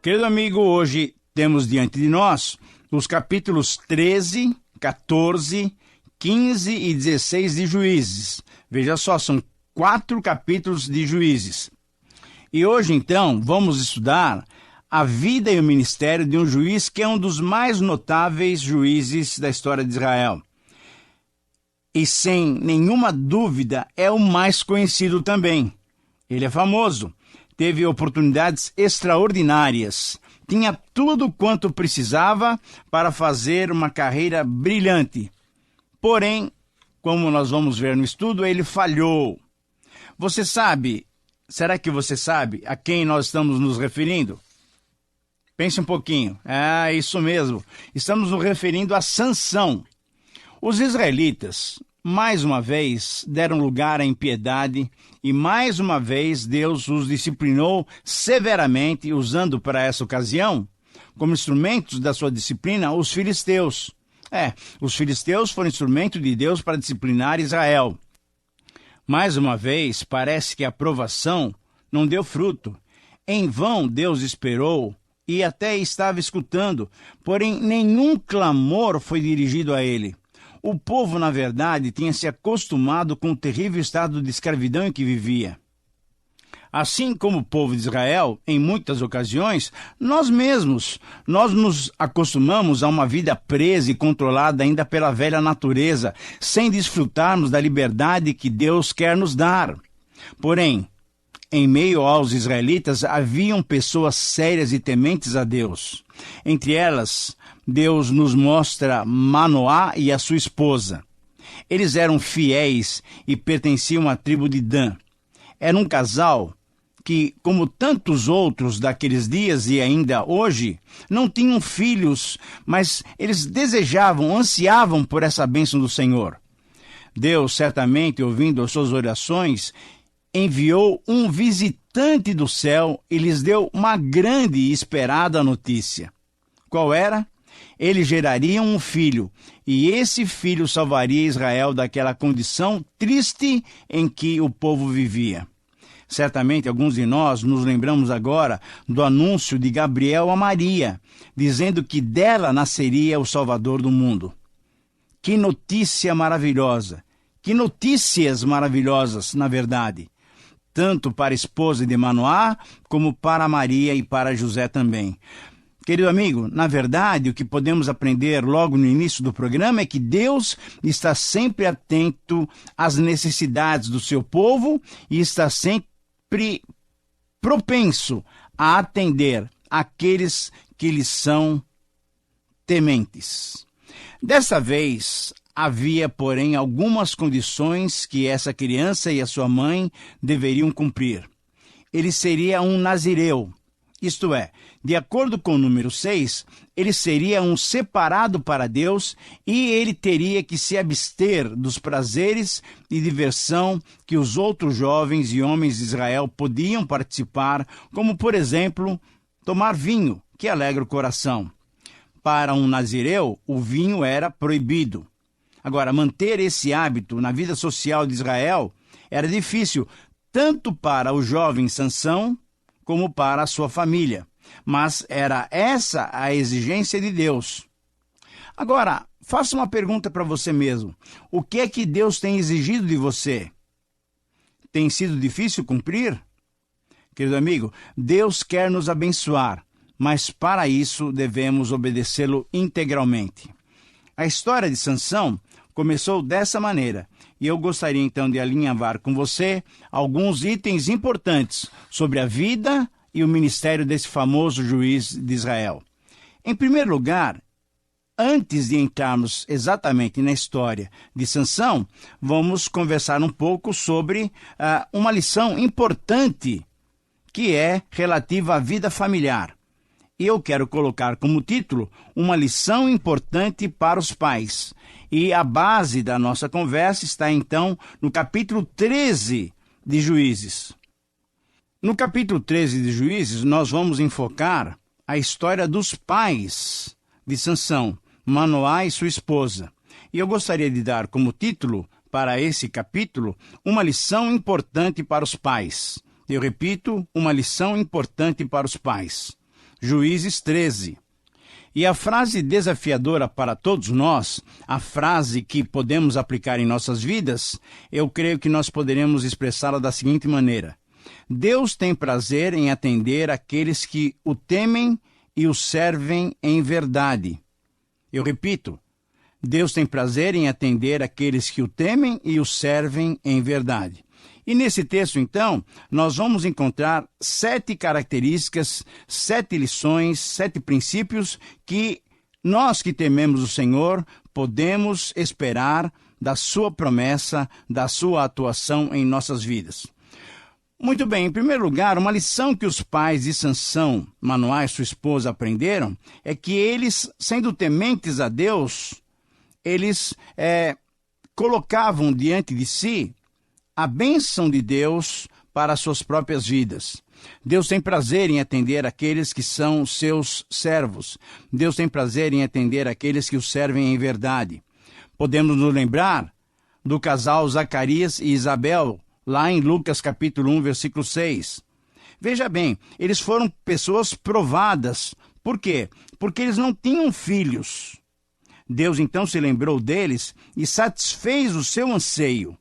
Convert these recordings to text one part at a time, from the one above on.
Querido amigo, hoje temos diante de nós os capítulos 13, 14, 15 e 16 de Juízes. Veja só, são 4 capítulos de Juízes. E hoje, então, vamos estudar a vida e o ministério de um juiz que é um dos mais notáveis juízes da história de Israel. E, sem nenhuma dúvida, é o mais conhecido também. Ele é famoso, teve oportunidades extraordinárias, tinha tudo quanto precisava para fazer uma carreira brilhante. Porém, como nós vamos ver no estudo, ele falhou. Você sabe, será que você sabe a quem nós estamos nos referindo? Pense um pouquinho. É isso mesmo. Estamos nos referindo a Sansão. Os israelitas, mais uma vez, deram lugar à impiedade e, mais uma vez, Deus os disciplinou severamente, usando para essa ocasião, como instrumentos da sua disciplina, os filisteus. Os filisteus foram instrumento de Deus para disciplinar Israel. Mais uma vez, parece que a provação não deu fruto. Em vão Deus esperou e até estava escutando, porém nenhum clamor foi dirigido a ele. O povo, na verdade, tinha se acostumado com o terrível estado de escravidão em que vivia. Assim como o povo de Israel, em muitas ocasiões, nós nos acostumamos a uma vida presa e controlada ainda pela velha natureza, sem desfrutarmos da liberdade que Deus quer nos dar. Porém, em meio aos israelitas haviam pessoas sérias e tementes a Deus. Entre elas, Deus nos mostra Manoá e a sua esposa. Eles eram fiéis e pertenciam à tribo de Dan. Era um casal que, como tantos outros daqueles dias e ainda hoje, não tinham filhos, mas eles desejavam, ansiavam por essa bênção do Senhor. Deus, certamente, ouvindo as suas orações, enviou um visitante do céu e lhes deu uma grande e esperada notícia. Qual era? Eles gerariam um filho, e esse filho salvaria Israel daquela condição triste em que o povo vivia. Certamente, alguns de nós nos lembramos agora do anúncio de Gabriel a Maria, dizendo que dela nasceria o Salvador do mundo. Que notícia maravilhosa! Que notícias maravilhosas, na verdade! Tanto para a esposa de Manoá, como para Maria e para José também. Querido amigo, na verdade, o que podemos aprender logo no início do programa é que Deus está sempre atento às necessidades do seu povo e está sempre propenso a atender aqueles que lhe são tementes. Dessa vez, havia, porém, algumas condições que essa criança e a sua mãe deveriam cumprir. Ele seria um nazireu, isto é, de acordo com o número 6, ele seria um separado para Deus e ele teria que se abster dos prazeres e diversão que os outros jovens e homens de Israel podiam participar, como, por exemplo, tomar vinho, que alegra o coração. Para um nazireu, o vinho era proibido. Agora, manter esse hábito na vida social de Israel era difícil, tanto para o jovem Sansão como para a sua família. Mas era essa a exigência de Deus. Agora, faça uma pergunta para você mesmo. O que é que Deus tem exigido de você? Tem sido difícil cumprir? Querido amigo, Deus quer nos abençoar, mas para isso devemos obedecê-lo integralmente. A história de Sansão começou dessa maneira, e eu gostaria então de alinhavar com você alguns itens importantes sobre a vida e o ministério desse famoso juiz de Israel. Em primeiro lugar, antes de entrarmos exatamente na história de Sansão, vamos conversar um pouco sobre uma lição importante que é relativa à vida familiar. E eu quero colocar como título uma lição importante para os pais. E a base da nossa conversa está, então, no capítulo 13 de Juízes. No capítulo 13 de Juízes, nós vamos enfocar a história dos pais de Sansão, Manoá e sua esposa. E eu gostaria de dar como título para esse capítulo uma lição importante para os pais. Eu repito, uma lição importante para os pais. Juízes 13. E a frase desafiadora para todos nós, a frase que podemos aplicar em nossas vidas, eu creio que nós poderemos expressá-la da seguinte maneira: Deus tem prazer em atender aqueles que o temem e o servem em verdade. Eu repito, Deus tem prazer em atender aqueles que o temem e o servem em verdade. E nesse texto, então, nós vamos encontrar 7 características, 7 lições, 7 princípios que nós que tememos o Senhor podemos esperar da sua promessa, da sua atuação em nossas vidas. Muito bem, em primeiro lugar, uma lição que os pais de Sansão, Manoá e sua esposa aprenderam é que eles, sendo tementes a Deus, eles colocavam diante de si a bênção de Deus para as suas próprias vidas. Deus tem prazer em atender aqueles que são seus servos. Deus tem prazer em atender aqueles que o servem em verdade. Podemos nos lembrar do casal Zacarias e Isabel, lá em Lucas capítulo 1, versículo 6. Veja bem, eles foram pessoas provadas. Por quê? Porque eles não tinham filhos. Deus então se lembrou deles e satisfez o seu anseio.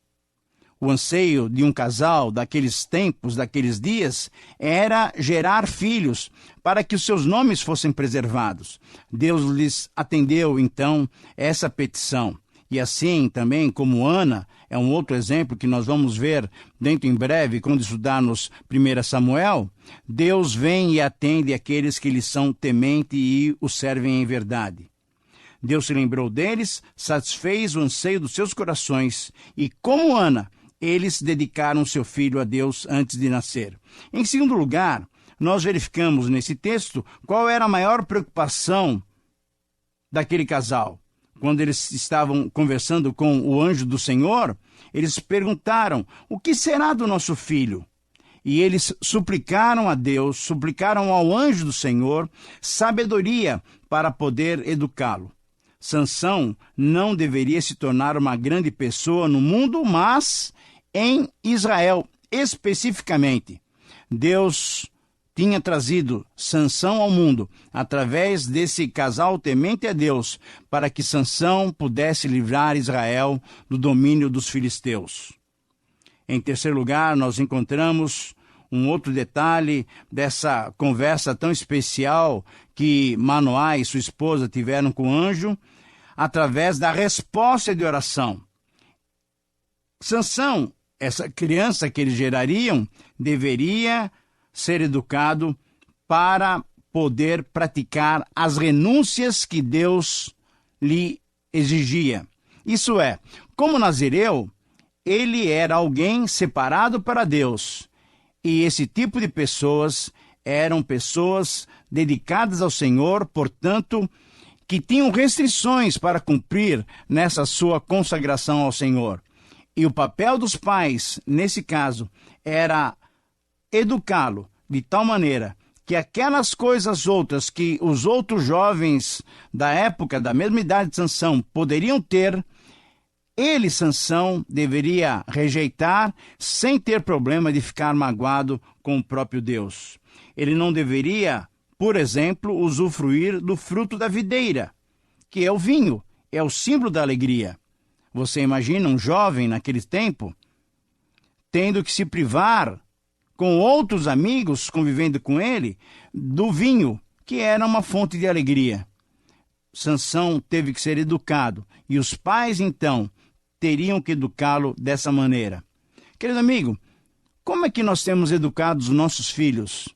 O anseio de um casal daqueles tempos, daqueles dias, era gerar filhos para que os seus nomes fossem preservados. Deus lhes atendeu, então, essa petição. E assim, também, como Ana, é um outro exemplo que nós vamos ver dentro em breve, quando estudarmos 1 Samuel, Deus vem e atende aqueles que lhe são tementes e o servem em verdade. Deus se lembrou deles, satisfez o anseio dos seus corações, e como Ana, eles dedicaram seu filho a Deus antes de nascer. Em segundo lugar, nós verificamos nesse texto qual era a maior preocupação daquele casal. Quando eles estavam conversando com o anjo do Senhor, eles perguntaram: o que será do nosso filho? E eles suplicaram a Deus, suplicaram ao anjo do Senhor sabedoria para poder educá-lo. Sansão não deveria se tornar uma grande pessoa no mundo, mas em Israel especificamente. Deus tinha trazido Sansão ao mundo através desse casal temente a Deus, para que Sansão pudesse livrar Israel do domínio dos filisteus. Em terceiro lugar, nós encontramos um outro detalhe dessa conversa tão especial que Manoá e sua esposa tiveram com o anjo, através da resposta de oração. Sansão, essa criança que eles gerariam, deveria ser educado para poder praticar as renúncias que Deus lhe exigia. Isso é, como nazireu, ele era alguém separado para Deus. E esse tipo de pessoas eram pessoas dedicadas ao Senhor, portanto, que tinham restrições para cumprir nessa sua consagração ao Senhor. E o papel dos pais, nesse caso, era educá-lo de tal maneira que aquelas coisas outras que os outros jovens da época, da mesma idade de Sansão, poderiam ter, ele, Sansão, deveria rejeitar sem ter problema de ficar magoado com o próprio Deus. Ele não deveria, por exemplo, usufruir do fruto da videira, que é o vinho, é o símbolo da alegria. Você imagina um jovem naquele tempo tendo que se privar, com outros amigos convivendo com ele, do vinho, que era uma fonte de alegria. Sansão teve que ser educado, e os pais, então, teriam que educá-lo dessa maneira. Querido amigo, como é que nós temos educado os nossos filhos?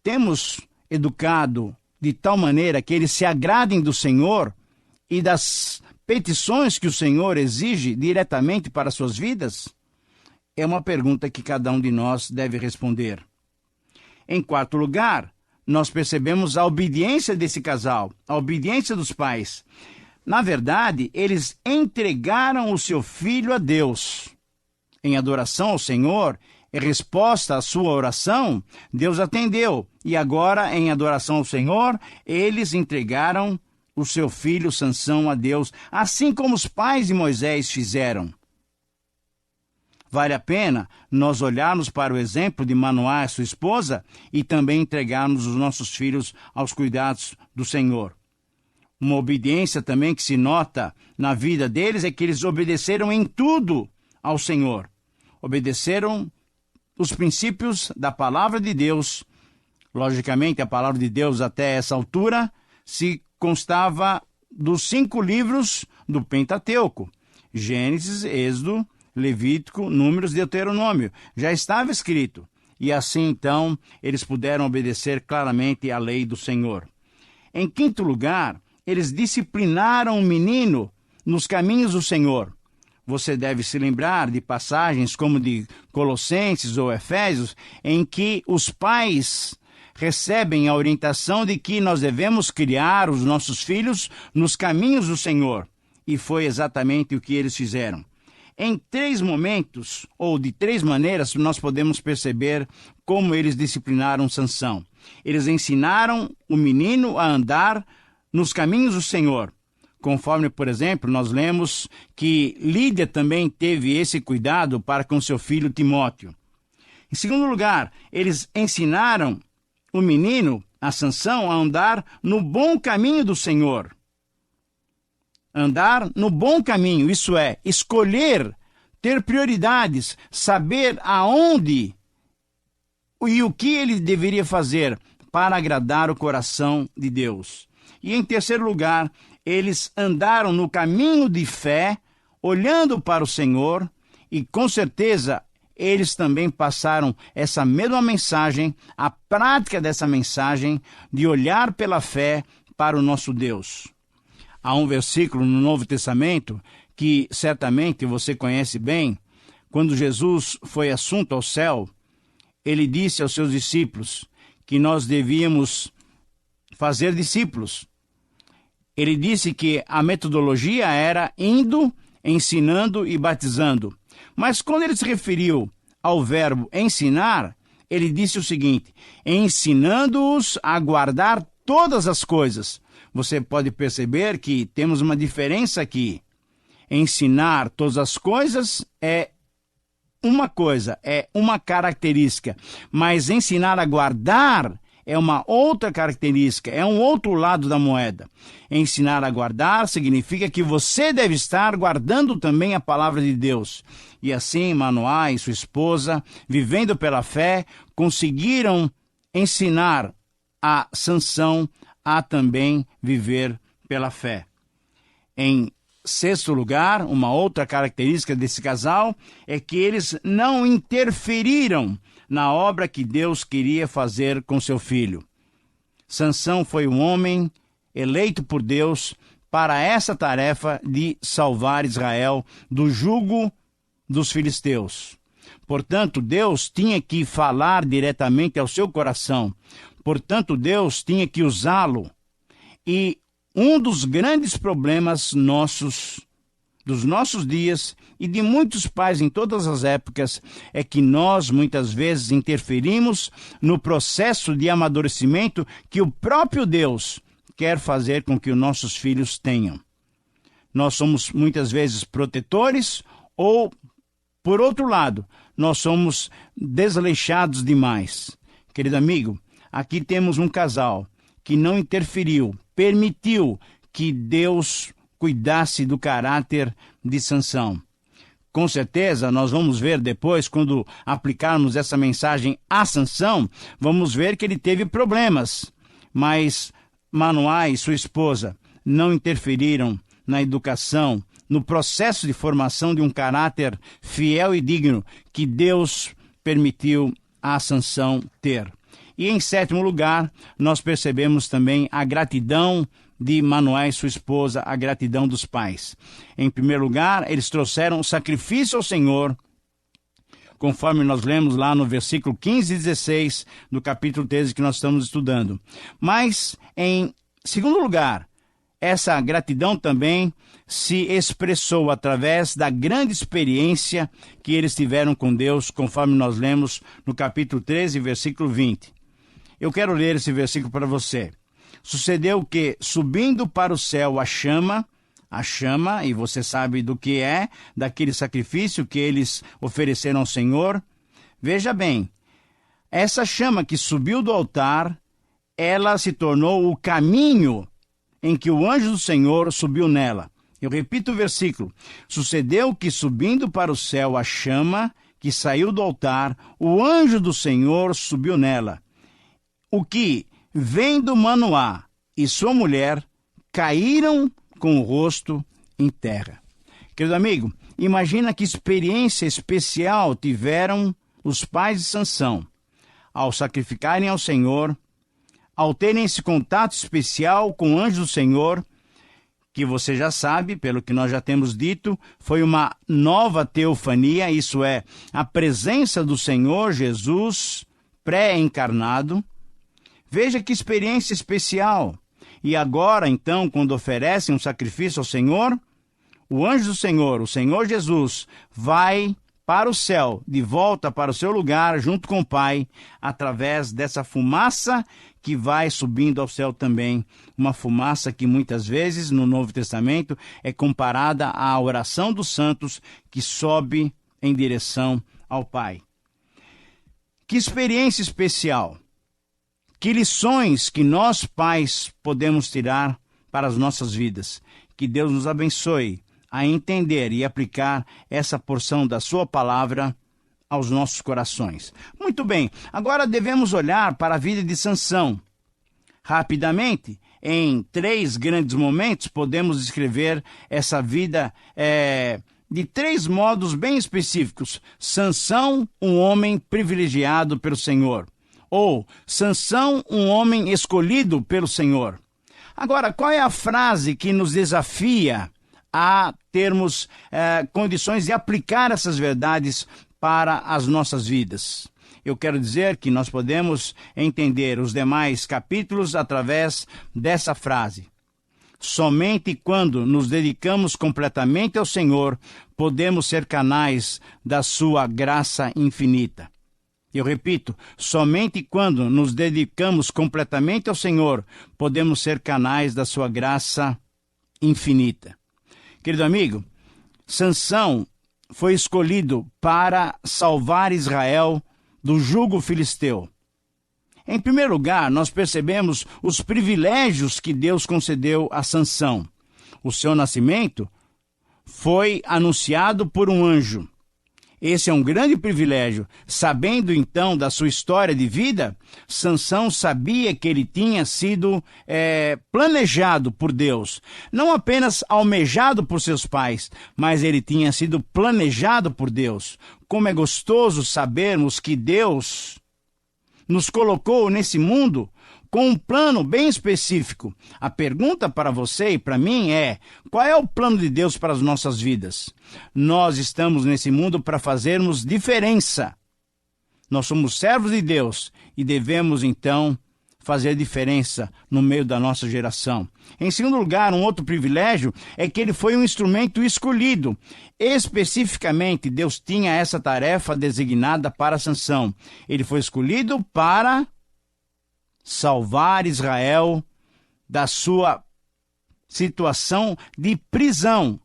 Temos educado de tal maneira que eles se agradem do Senhor e das petições que o Senhor exige diretamente para suas vidas? É uma pergunta que cada um de nós deve responder. Em quarto lugar, nós percebemos a obediência desse casal, a obediência dos pais. Na verdade, eles entregaram o seu filho a Deus. Em adoração ao Senhor, em resposta à sua oração, Deus atendeu. E agora, em adoração ao Senhor, eles entregaram o seu filho Sansão a Deus, assim como os pais de Moisés fizeram. Vale a pena nós olharmos para o exemplo de Manoá e sua esposa e também entregarmos os nossos filhos aos cuidados do Senhor. Uma obediência também que se nota na vida deles é que eles obedeceram em tudo ao Senhor. Obedeceram os princípios da palavra de Deus. Logicamente, a palavra de Deus até essa altura se constava dos 5 livros do Pentateuco: Gênesis, Êxodo, Levítico, Números, Deuteronômio. Já estava escrito. E assim, então, eles puderam obedecer claramente à lei do Senhor. Em quinto lugar, eles disciplinaram o menino nos caminhos do Senhor. Você deve se lembrar de passagens como de Colossenses ou Efésios, em que os pais recebem a orientação de que nós devemos criar os nossos filhos nos caminhos do Senhor. E foi exatamente o que eles fizeram. Em 3 momentos, ou de 3 maneiras, nós podemos perceber como eles disciplinaram Sansão. Eles ensinaram o menino a andar nos caminhos do Senhor. Conforme, por exemplo, nós lemos que Lídia também teve esse cuidado para com seu filho Timóteo. Em segundo lugar, eles ensinaram o menino, a Sansão, a andar no bom caminho do Senhor. Andar no bom caminho, isso é, escolher, ter prioridades, saber aonde e o que ele deveria fazer para agradar o coração de Deus. E em terceiro lugar, eles andaram no caminho de fé, olhando para o Senhor, e com certeza eles também passaram essa mesma mensagem, a prática dessa mensagem, de olhar pela fé para o nosso Deus. Há um versículo no Novo Testamento que certamente você conhece bem. Quando Jesus foi assunto ao céu, ele disse aos seus discípulos que nós devíamos fazer discípulos. Ele disse que a metodologia era indo, ensinando e batizando. Mas quando ele se referiu ao verbo ensinar, ele disse o seguinte: ensinando-os a guardar todas as coisas. Você pode perceber que temos uma diferença aqui. Ensinar todas as coisas é uma coisa, é uma característica. Mas ensinar a guardar é uma outra característica, é um outro lado da moeda. Ensinar a guardar significa que você deve estar guardando também a palavra de Deus. E assim, Manoá e sua esposa, vivendo pela fé, conseguiram ensinar a Sansão a também viver pela fé. Em sexto lugar, uma outra característica desse casal é que eles não interferiram na obra que Deus queria fazer com seu filho. Sansão foi um homem eleito por Deus para essa tarefa de salvar Israel do jugo dos filisteus. Portanto, Deus tinha que falar diretamente ao seu coração. Portanto, Deus tinha que usá-lo. E um dos grandes problemas dos nossos dias e de muitos pais em todas as épocas é que nós muitas vezes interferimos no processo de amadurecimento que o próprio Deus quer fazer com que os nossos filhos tenham. Nós somos muitas vezes protetores ou, por outro lado, nós somos desleixados demais. Querido amigo, aqui temos um casal que não interferiu, permitiu que Deus cuidasse do caráter de Sansão. Com certeza, nós vamos ver depois, quando aplicarmos essa mensagem a Sansão, vamos ver que ele teve problemas. Mas Manoá e sua esposa não interferiram na educação, no processo de formação de um caráter fiel e digno que Deus permitiu a Sansão ter. E em sétimo lugar, nós percebemos também a gratidão de Manoá e sua esposa, a gratidão dos pais. Em primeiro lugar, eles trouxeram sacrifício ao Senhor, conforme nós lemos lá no versículo 15 e 16 do capítulo 13 que nós estamos estudando. Mas, em segundo lugar, essa gratidão também se expressou através da grande experiência que eles tiveram com Deus, conforme nós lemos no capítulo 13, versículo 20. Eu quero ler esse versículo para você. Sucedeu que, subindo para o céu a chama, a chama, e você sabe do que é, daquele sacrifício que eles ofereceram ao Senhor. Veja bem, essa chama que subiu do altar, ela se tornou o caminho em que o anjo do Senhor subiu nela. Eu repito o versículo. Sucedeu que, subindo para o céu a chama que saiu do altar, o anjo do Senhor subiu nela. O que, vendo Manoá e sua mulher, caíram com o rosto em terra. Querido amigo, imagina que experiência especial tiveram os pais de Sansão ao sacrificarem ao Senhor, ao terem esse contato especial com o anjo do Senhor, que você já sabe, pelo que nós já temos dito, foi uma nova teofania, isso é, a presença do Senhor Jesus pré-encarnado. Veja que experiência especial. E agora, então, quando oferecem um sacrifício ao Senhor, o anjo do Senhor, o Senhor Jesus, vai para o céu, de volta para o seu lugar, junto com o Pai, através dessa fumaça que vai subindo ao céu também. Uma fumaça que muitas vezes, no Novo Testamento, é comparada à oração dos santos que sobe em direção ao Pai. Que experiência especial! Que lições que nós, pais, podemos tirar para as nossas vidas. Que Deus nos abençoe a entender e aplicar essa porção da sua palavra aos nossos corações. Muito bem, agora devemos olhar para a vida de Sansão. Rapidamente, em 3 grandes momentos, podemos descrever essa vida de 3 modos bem específicos. Sansão, um homem privilegiado pelo Senhor. Ou Sansão, um homem escolhido pelo Senhor. Agora, qual é a frase que nos desafia a termos condições de aplicar essas verdades para as nossas vidas? Eu quero dizer que nós podemos entender os demais capítulos através dessa frase. Somente quando nos dedicamos completamente ao Senhor, podemos ser canais da sua graça infinita. Eu repito, somente quando nos dedicamos completamente ao Senhor, podemos ser canais da sua graça infinita. Querido amigo, Sansão foi escolhido para salvar Israel do jugo filisteu. Em primeiro lugar, nós percebemos os privilégios que Deus concedeu a Sansão. O seu nascimento foi anunciado por um anjo. Esse é um grande privilégio. Sabendo então da sua história de vida, Sansão sabia que ele tinha sido planejado por Deus. Não apenas almejado por seus pais, mas ele tinha sido planejado por Deus. Como é gostoso sabermos que Deus nos colocou nesse mundo com um plano bem específico. A pergunta para você e para mim é: qual é o plano de Deus para as nossas vidas? Nós estamos nesse mundo para fazermos diferença. Nós somos servos de Deus e devemos, então, fazer diferença no meio da nossa geração. Em segundo lugar, um outro privilégio é que ele foi um instrumento escolhido. Especificamente, Deus tinha essa tarefa designada para Sansão. Ele foi escolhido para salvar Israel da sua situação de prisão.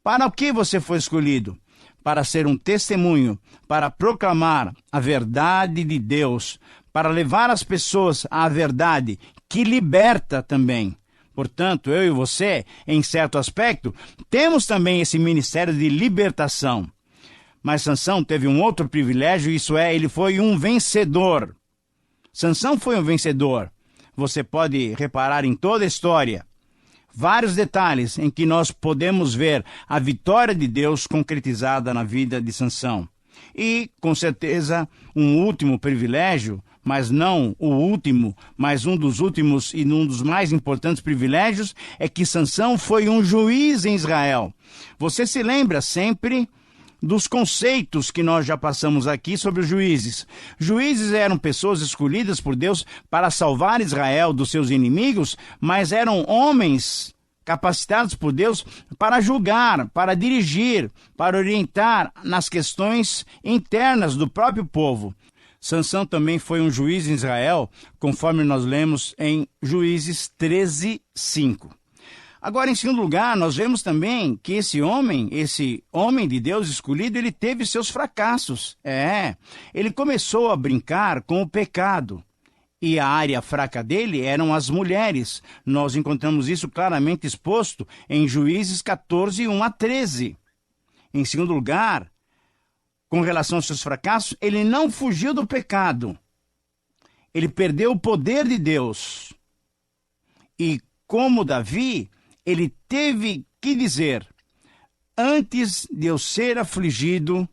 Para o que você foi escolhido? Para ser um testemunho, para proclamar a verdade de Deus, para levar as pessoas à verdade que liberta também. Portanto, eu e você, em certo aspecto, temos também esse ministério de libertação. Mas Sansão teve um outro privilégio, isso é, ele foi um vencedor. Sansão foi um vencedor. Você pode reparar em toda a história vários detalhes em que nós podemos ver a vitória de Deus concretizada na vida de Sansão. E, com certeza, um último privilégio, mas não o último, mas um dos últimos e um dos mais importantes privilégios, é que Sansão foi um juiz em Israel. Você se lembra sempre dos conceitos que nós já passamos aqui sobre os juízes. Juízes eram pessoas escolhidas por Deus para salvar Israel dos seus inimigos, mas eram homens capacitados por Deus para julgar, para dirigir, para orientar nas questões internas do próprio povo. Sansão também foi um juiz em Israel, conforme nós lemos em Juízes 13:5. Agora, em segundo lugar, nós vemos também que esse homem de Deus escolhido, ele teve seus fracassos. Ele começou a brincar com o pecado. E a área fraca dele eram as mulheres. Nós encontramos isso claramente exposto em Juízes 14, 1 a 13. Em segundo lugar, com relação aos seus fracassos, ele não fugiu do pecado. Ele perdeu o poder de Deus. E como Davi, ele teve que dizer, antes de eu ser afligido.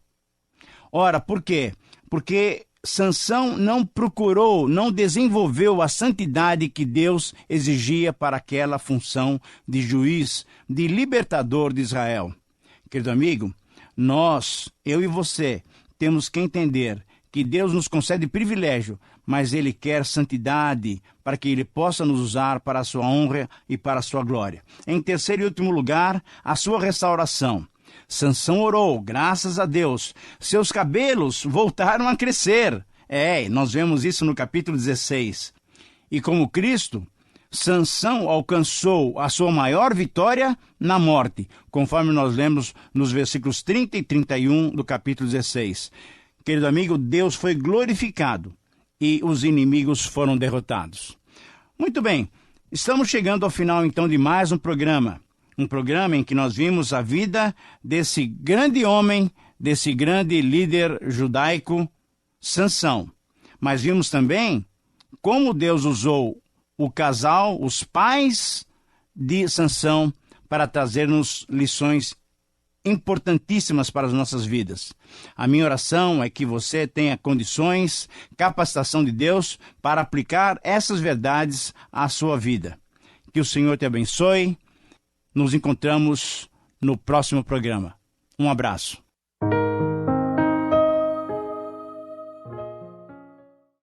Ora, por quê? Porque Sansão não procurou, não desenvolveu a santidade que Deus exigia para aquela função de juiz, de libertador de Israel. Querido amigo, eu e você, temos que entender que Deus nos concede privilégio, mas Ele quer santidade para que Ele possa nos usar para a sua honra e para a sua glória. Em terceiro e último lugar, a sua restauração. Sansão orou, graças a Deus. Seus cabelos voltaram a crescer. Nós vemos isso no capítulo 16. E como Cristo, Sansão alcançou a sua maior vitória na morte, conforme nós lemos nos versículos 30 e 31 do capítulo 16. Querido amigo, Deus foi glorificado e os inimigos foram derrotados. Muito bem, estamos chegando ao final então de mais um programa em que nós vimos a vida desse grande homem, desse grande líder judaico, Sansão. Mas vimos também como Deus usou o casal, os pais de Sansão, para trazer-nos lições importantíssimas para as nossas vidas. A minha oração é que você tenha condições, capacitação de Deus para aplicar essas verdades à sua vida. Que o Senhor te abençoe. Nos encontramos no próximo programa. Um abraço.